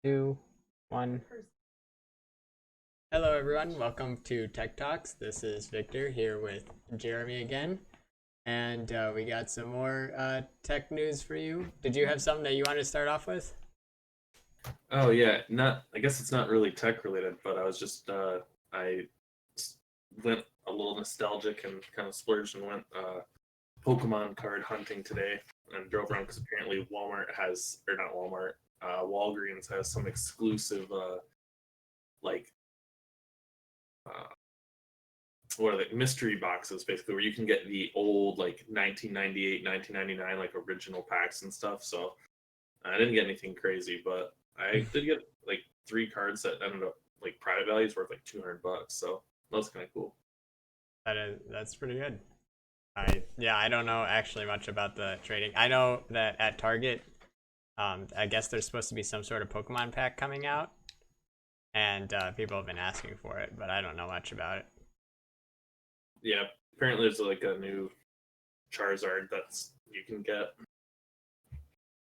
Two, one. Hello, everyone. Welcome to Tech Talks. This is Victor here with Jeremy again, and we got some more tech news for you. Did you have something that you want to start off with? Oh yeah, not. I guess it's not really tech related, but I was just I went a little nostalgic and kind of splurged and went Pokemon card hunting today and drove around because apparently Walmart has, or not Walmart, Walgreens has some exclusive like uh, what are they, mystery boxes basically where you can get the old like 1998, 1999 like original packs and stuff. So I didn't get anything crazy, but I did get like three cards that ended up like private values worth like $200. So that was kind of cool. That's pretty good. I don't know actually much about the trading. I know that at Target, I guess there's supposed to be some sort of Pokemon pack coming out, and people have been asking for it, but I don't know much about it. Yeah, apparently there's like a new Charizard that's you can get.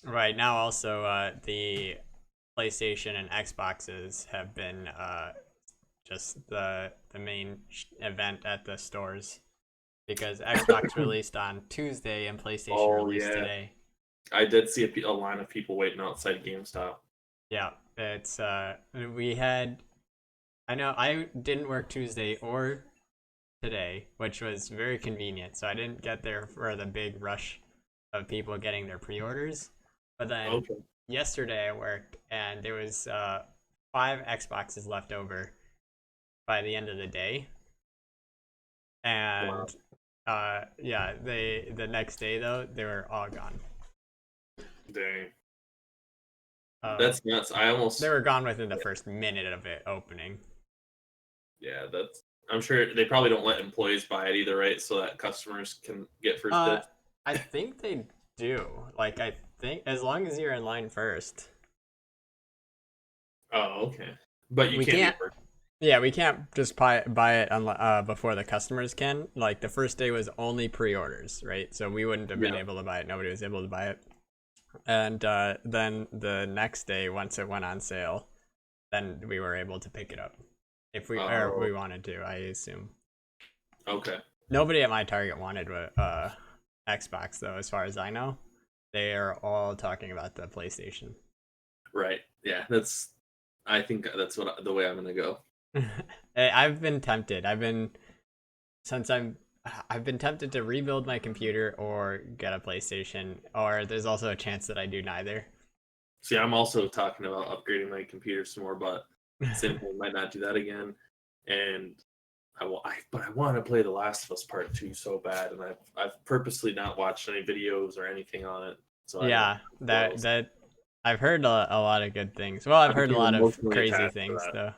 Right now, also the PlayStation and Xboxes have been just the main event at the stores because Xbox released on Tuesday and PlayStation Oh released yeah, today. I did see a line of people waiting outside GameStop. Yeah, it's we had. I know I didn't work Tuesday or today, which was very convenient, so I didn't get there for the big rush of people getting their pre-orders. But then Okay. yesterday I worked, and there was five Xboxes left over by the end of the day, Wow. and yeah, they the next day though they were all gone. Dang. Uh, That's nuts. they were gone within the first minute of it opening. Yeah, that's. I'm sure they probably don't let employees buy it either, right? So that customers can get first Uh, dibs. I think they do. Like I think as long as you're in line first, Oh, okay. But you we can't be can't. first. Yeah, we can't just buy it before the customers can. Like the first day was only pre-orders, right? So we wouldn't have been Yeah. able to buy it. Nobody was able to buy it. And then the next day, once it went on sale, then we were able to pick it up if Oh, we wanted to. I assume okay. nobody at my Target wanted Xbox though, as far as I know. They are all talking about the PlayStation. Right. Yeah, that's. I think that's what the way I'm gonna go. I've been tempted. Since I've been tempted to rebuild my computer or get a PlayStation, or there's also a chance that I do neither. See, I'm also talking about upgrading my computer some more, but same thing, might not do that again. And but I want to play The Last of Us Part Two so bad, and I've purposely not watched any videos or anything on it, so I don't Yeah, know. that I've heard a lot of good things. Well, I've I heard a became lot of emotionally crazy attached to things that. though.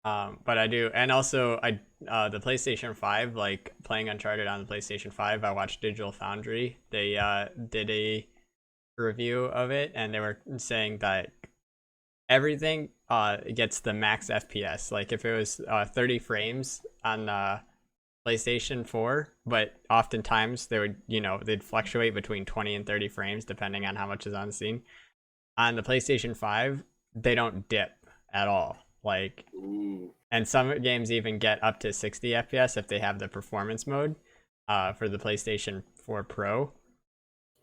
But I do, and also the PlayStation 5, like playing Uncharted on the PlayStation 5. I watched Digital Foundry. They did a review of it, and they were saying that everything gets the max FPS. Like if it was 30 frames on PlayStation 4, but oftentimes they would, they'd fluctuate between 20 and 30 frames depending on how much is on scene. On the PlayStation 5, they don't dip at all. Like, Ooh, and some games even get up to 60 FPS if they have the performance mode for the PlayStation 4 Pro.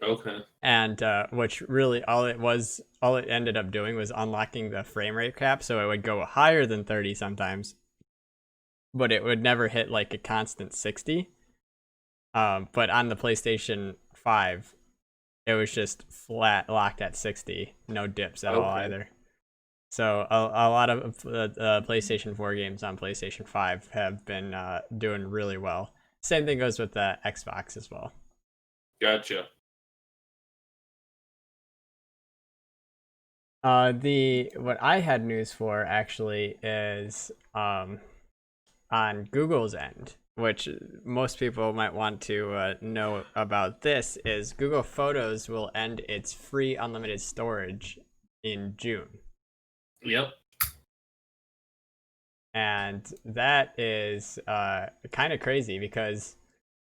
okay, And which really all it ended up doing was unlocking the frame rate cap, so it would go higher than 30 sometimes, but it would never hit like a constant 60. But on the PlayStation 5, it was just flat locked at 60, no dips at all okay, either. So a lot of PlayStation 4 games on PlayStation 5 have been doing really well. Same thing goes with the Xbox as well. gotcha. The what I had news for actually is on Google's end, which most people might want to know about. This is Google Photos will end its free unlimited storage in June. Yep. And that is kind of crazy because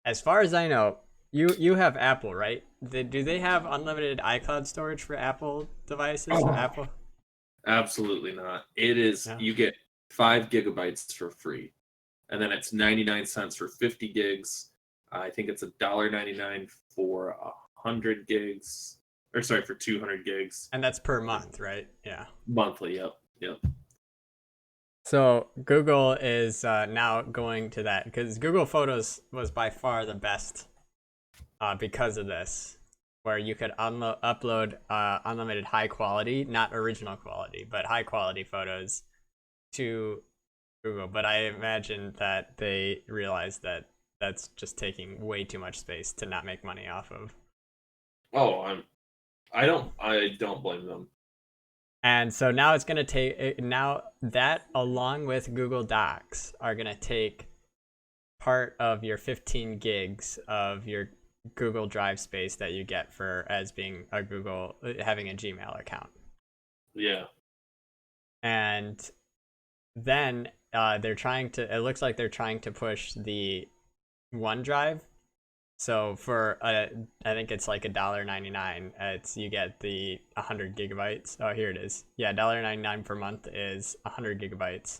as far as I know, You have Apple, right? Do they have unlimited iCloud storage for Apple devices or Oh, Apple? absolutely not. It is No. you get 5 gigabytes for free, and then it's 99 cents for 50 gigs. I think it's $1.99 for 100 gigs, or sorry, for 200 gigs And that's per month, right? Yeah. monthly. Yep, yep. So Google is now going to that because Google Photos was by far the best because of this, where you could upload unlimited high quality, not original quality, but high quality photos to Google. But I imagine that they realized that that's just taking way too much space to not make money off of. Oh, I don't blame them. And so now it's going to take, now that along with Google Docs are going to take part of your 15 gigs of your Google Drive space that you get for as being a Google, having a Gmail account. Yeah. And then they're trying to, it looks like they're trying to push the OneDrive. So for I think it's like $1.99. It's you get the 100 gigabytes. Oh, here it is. Yeah, $1.99 per month is 100 gigabytes,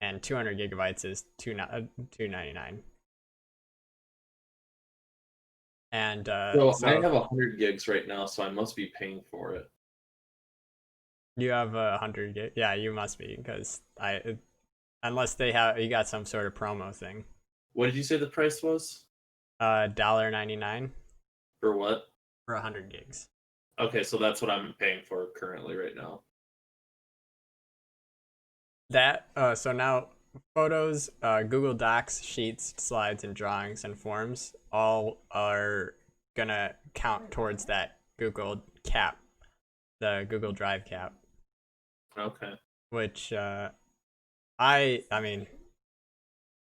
and 200 gigabytes is $2.99. And So I so have 100 gigs right now, so I must be paying for it. you have 100 gig. Yeah, you must be because unless they have you got some sort of promo thing. What did you say the price was? $1.99 For what? for 100 gigs. Okay, so that's what I'm paying for currently right now. That so now photos, Google Docs, Sheets, Slides, and Drawings and Forms all are gonna count towards that Google cap, the Google Drive cap, Okay. which I mean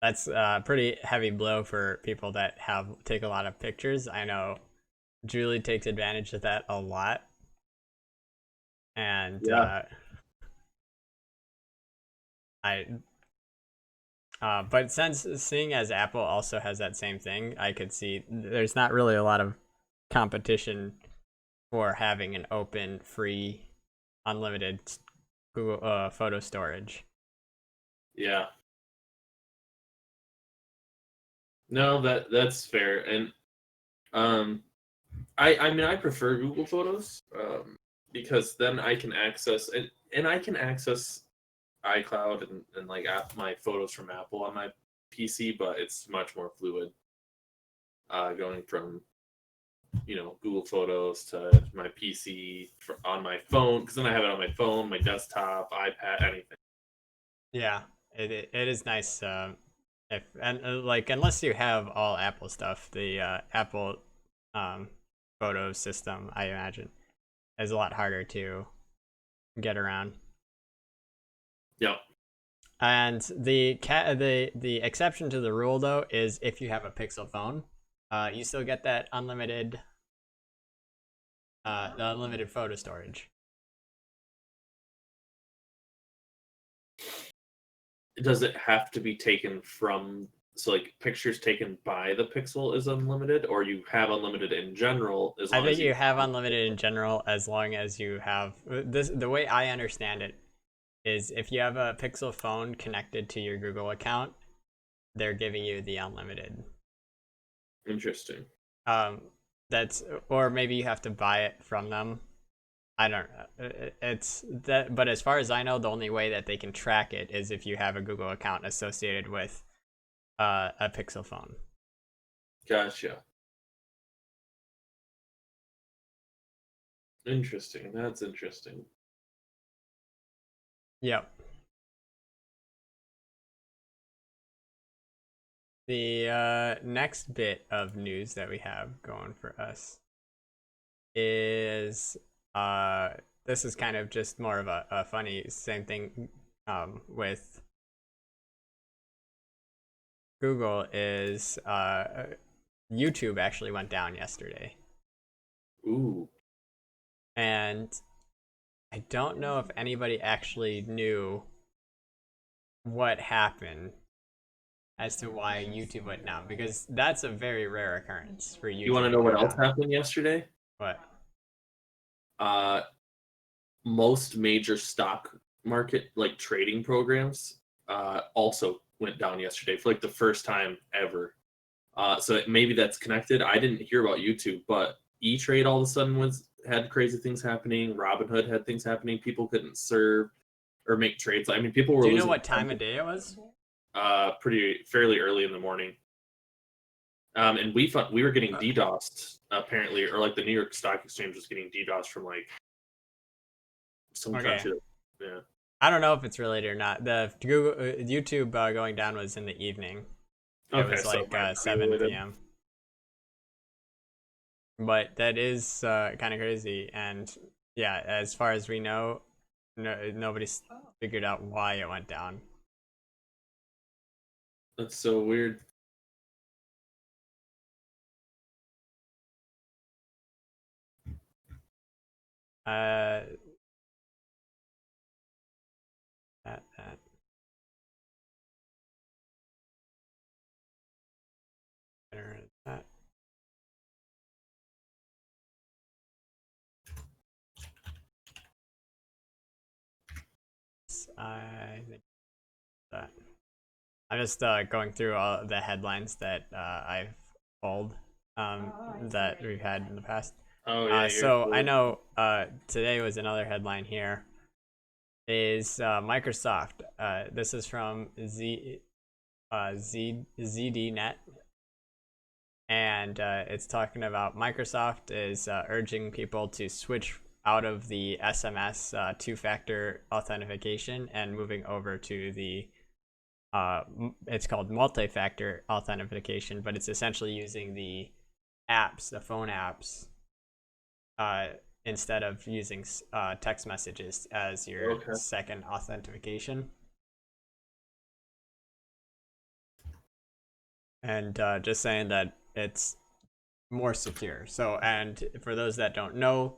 that's a pretty heavy blow for people that take a lot of pictures. I know Julie takes advantage of that a lot, and Yeah. I but since seeing as Apple also has that same thing, I could see there's not really a lot of competition for having an open, free, unlimited Google photo storage. Yeah. No, that's fair. And um I mean I prefer Google Photos because then I can access and I can access iCloud and like my photos from Apple on my PC, but it's much more fluid going from Google Photos to my PC on my phone because then I have it on my phone, my desktop, iPad, anything. Yeah, it is nice. If and like unless you have all Apple stuff, the Apple um, photo system, I imagine, is a lot harder to get around. Yep. And the exception to the rule though is if you have a Pixel phone, you still get that unlimited photo storage. Does it have to be taken from so like pictures taken by the Pixel is unlimited, or you have unlimited in general as I long think as you you have have unlimited in general as long as you have this. The way I understand it is if you have a Pixel phone connected to your Google account, they're giving you the unlimited. interesting. Um, that's or maybe you have to buy it from them. I don't know. It's that, but as far as I know, the only way that they can track it is if you have a Google account associated with a Pixel phone. Gotcha. Interesting. That's interesting. Yep. The next bit of news that we have going for us is this is kind of just more of a funny same thing with Google is YouTube actually went down yesterday. Ooh. And I don't know if anybody actually knew what happened. as to why YouTube went down, because that's a very rare occurrence for YouTube You want to to know go what else down. happened yesterday? What? Uh, most major stock market like trading programs also went down yesterday for like the first time ever. So maybe that's connected. I didn't hear about YouTube, but E-Trade all of a sudden had crazy things happening. Robinhood had things happening. People couldn't serve or make trades. I mean, people were Do you know losing what time of day it was? fairly early in the morning. And we were getting DDoSed apparently, or like the New York Stock Exchange was getting DDoSed from like some Okay. country. Yeah. I don't know if it's related or not. The Google YouTube going down was in the evening. It Okay, was so like it might not be 7 related. p.m. But that is kind of crazy. And yeah, as far as we know, nobody's figured out why it went down. That's so weird. Uh, that. That. I think that. I'm just going through all the headlines that I've pulled that we've had in the past. Oh yeah, So I know today was another headline here. Is Microsoft? This is from ZDNet, and it's talking about Microsoft is urging people to switch out of the SMS two-factor authentication and moving over to the it's called multi-factor authentication, but it's essentially using the apps, the phone apps, instead of using text messages as your second authentication. And just saying that it's more secure. So, and for those that don't know,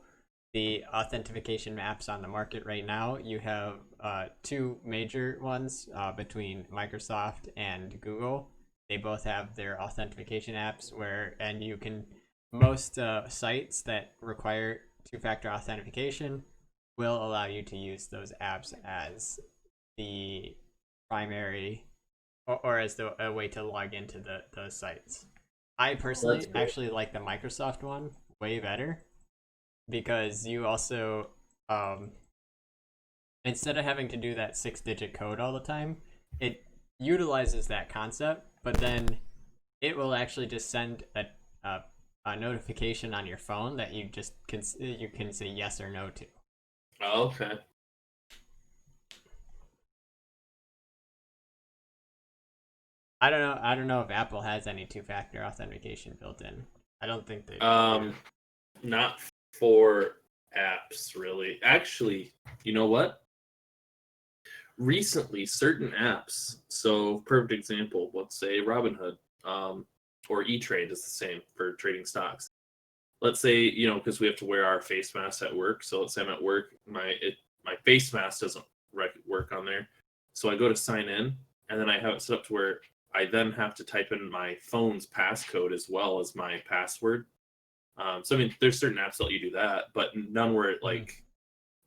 the authentication apps on the market right now, you have two major ones between Microsoft and Google. They both have their authentication apps and you can, most sites that require two-factor authentication will allow you to use those apps as the primary or as a way to log into those sites. I personally actually like the Microsoft one way better because you also, instead of having to do that 6-digit code all the time, it utilizes that concept, but then it will actually just send a notification on your phone that you can say yes or no to. Oh, okay. I don't know if Apple has any two-factor authentication built in. I don't think they do. Not for apps, really. Actually, you know what? Recently, certain apps. So, perfect example. Let's say Robinhood, or E-Trade is the same for trading stocks. Let's say because we have to wear our face masks at work. So let's say I'm at work, my face mask doesn't work on there. So I go to sign in, and then I have it set up to where I then have to type in my phone's passcode as well as my password. So I mean, there's certain apps that let you do that, but none where it like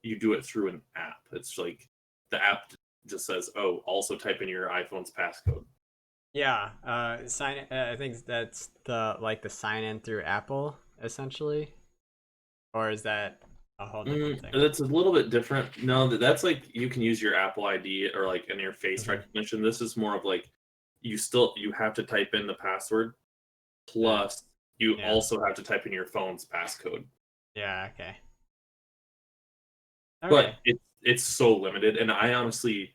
you do it through an app. It's like the app just says, "Oh, also type in your iPhone's passcode." Yeah, I think that's the sign in through Apple essentially, or is that a whole different thing? That's a little bit different. No, that's like you can use your Apple ID or like in your face recognition. This is more of like you have to type in the password, plus you also have to type in your phone's passcode. Yeah. Okay. But it's so limited, and I honestly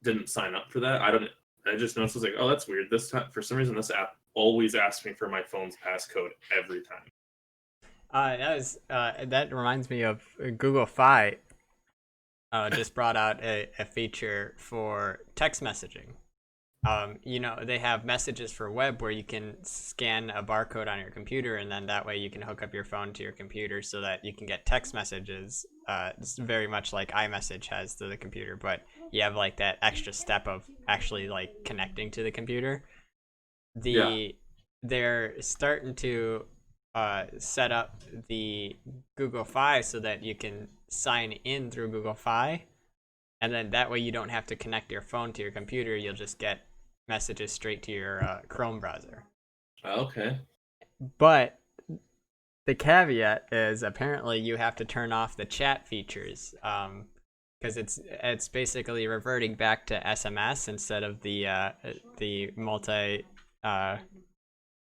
didn't sign up for that. I just noticed, I was like, oh, that's weird. This time, for some reason, this app always asks me for my phone's passcode every time. That reminds me of Google Fi. Just brought out a feature for text messaging. They have messages for web where you can scan a barcode on your computer, and then that way you can hook up your phone to your computer so that you can get text messages it's very much like iMessage has to the computer, but you have like that extra step of actually like connecting to the computer. Yeah. They're starting to set up the Google Fi so that you can sign in through Google Fi, and then that way you don't have to connect your phone to your computer. You'll just get messages straight to your Chrome browser. Okay. But the caveat is apparently you have to turn off the chat features, because it's basically reverting back to SMS instead of the multi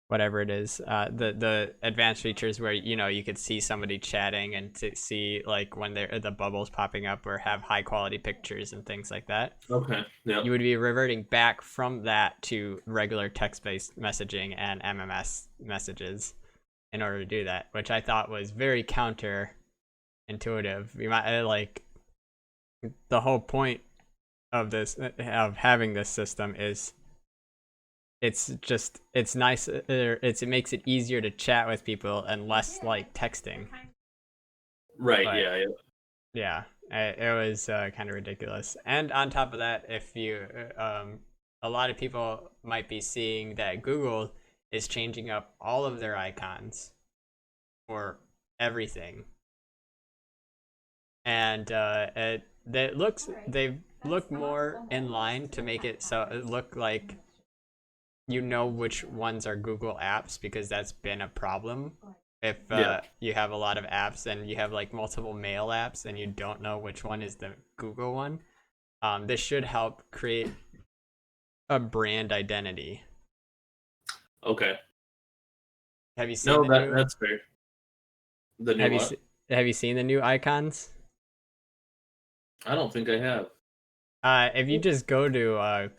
whatever it is, the advanced features where you could see somebody chatting and to see like when they're the bubbles popping up or have high quality pictures and things like that. Okay. Yeah. You would be reverting back from that to regular text-based messaging and MMS messages in order to do that, which I thought was very counterintuitive. You might like the whole point of this of having this system is it's nice. It makes it easier to chat with people and less like texting. Right. But Yeah. yeah, it was kind of ridiculous. And on top of that, if you a lot of people might be seeing that Google is changing up all of their icons for everything, and they look more in line to make it so it look like which ones are Google apps, because that's been a problem. If Yeah. you have a lot of apps and you have like multiple mail apps and you don't know which one is the Google one, this should help create a brand identity. Okay. Have you seen No, the new? that's fair. The new what? Have you seen the new icons? I don't think I have. If you just go to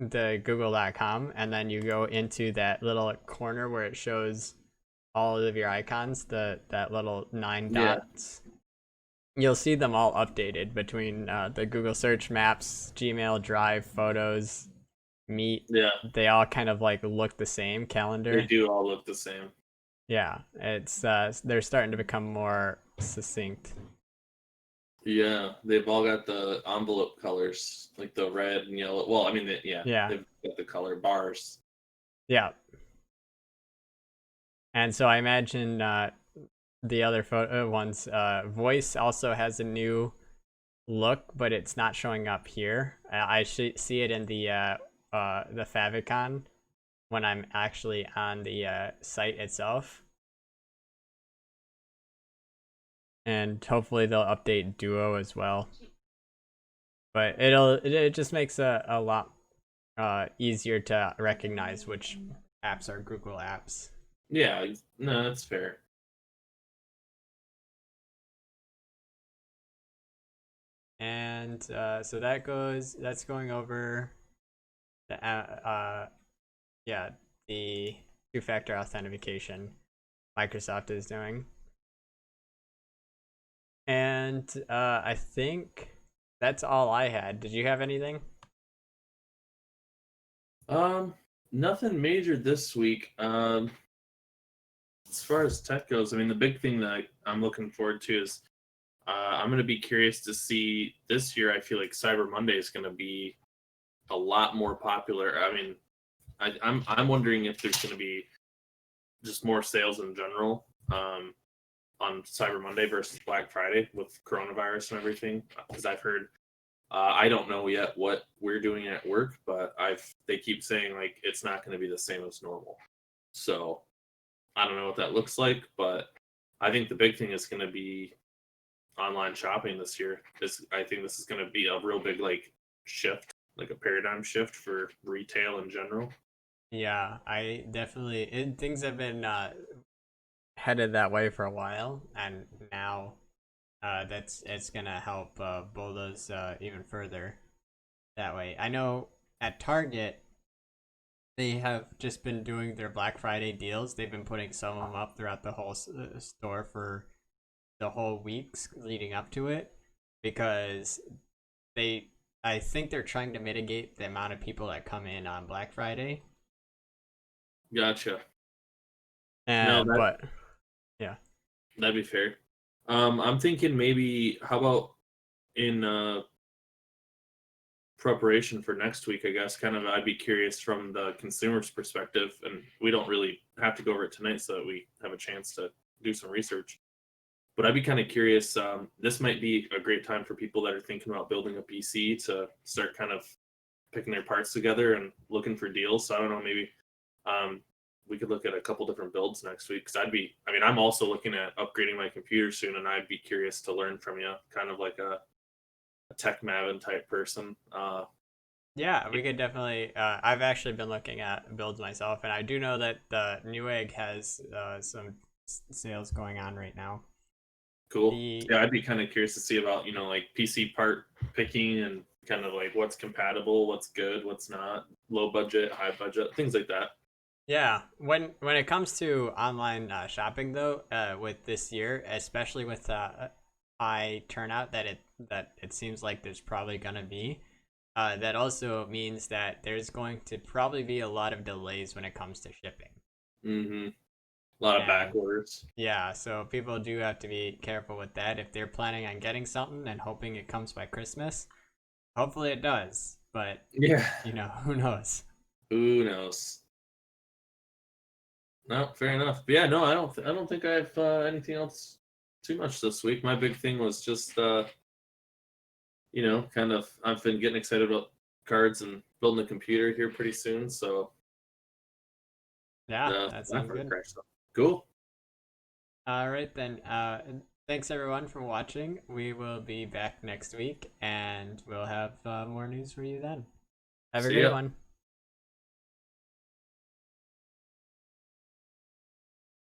the google.com and then you go into that little corner where it shows all of your icons, that little 9 Yeah. dots, you'll see them all updated between the Google Search, Maps, Gmail, Drive, Photos, Meet. Yeah. They all kind of like look the same. They Calendar. do all look the same. Yeah, it's they're starting to become more succinct. Yeah, they've all got the envelope colors, like the red and yellow. Well, I mean, Yeah, they've got the color bars. yeah. And so I imagine the other photo ones, voice also has a new look, but it's not showing up here. I see it in the favicon when I'm actually on the site itself. And hopefully they'll update Duo as well. But it just makes a lot easier to recognize which apps are Google apps. Yeah, no, that's fair. And so that's going over the yeah, the two-factor authentication Microsoft is doing. And I think that's all I had. Did you have anything? Nothing major this week. As far as tech goes, I mean, the big thing that I'm looking forward to is I'm going to be curious to see this year. I feel like Cyber Monday is going to be a lot more popular. I mean, I'm wondering if there's going to be just more sales in general on Cyber Monday versus Black Friday with coronavirus and everything. Because I've heard, I don't know yet what we're doing at work, but they keep saying like it's not going to be the same as normal. So I don't know what that looks like, but I think the big thing is going to be online shopping this year. I think this is going to be a real big like shift, like a paradigm shift for retail in general. Yeah, I definitely things have been headed that way for a while, and now it's gonna help bulldoze even further that way. I know at Target they have just been doing their Black Friday deals. They've been putting some of them up throughout the whole store for the whole weeks leading up to it, because I think they're trying to mitigate the amount of people that come in on Black Friday. Gotcha. No, And but yeah, that'd be fair. I'm thinking maybe how about in preparation for next week, I guess, kind of I'd be curious from the consumer's perspective, and we don't really have to go over it tonight so that we have a chance to do some research. But I'd be kind of curious. This might be a great time for people that are thinking about building a PC to start kind of picking their parts together and looking for deals. So I don't know, maybe um, we could look at a couple different builds next week. Because I mean, I'm also looking at upgrading my computer soon, and I'd be curious to learn from you, kind of like a tech Maven type person. Yeah, we could definitely. I've actually been looking at builds myself, and I do know that the Newegg has some sales going on right now. Cool. The Yeah, I'd be kind of curious to see about, like PC part picking and kind of like what's compatible, what's good, what's not, low budget, high budget, things like that. Yeah, when it comes to online shopping though, with this year, especially with high turnout that it seems like there's probably gonna be, that also means that there's going to probably be a lot of delays when it comes to shipping. Mm-hmm. A lot of back And orders. yeah, so people do have to be careful with that if they're planning on getting something and hoping it comes by Christmas. Hopefully it does, but Yeah. who knows? Who knows? No, fair enough. But yeah, no, I don't think I have anything else too much this week. My big thing was just kind of I've been getting excited about cards and building a computer here pretty soon. So Yeah, that that sounds part of good. crash stuff. Cool. All right, then. Thanks everyone for watching. We will be back next week and we'll have more news for you then. Have a See great ya. one.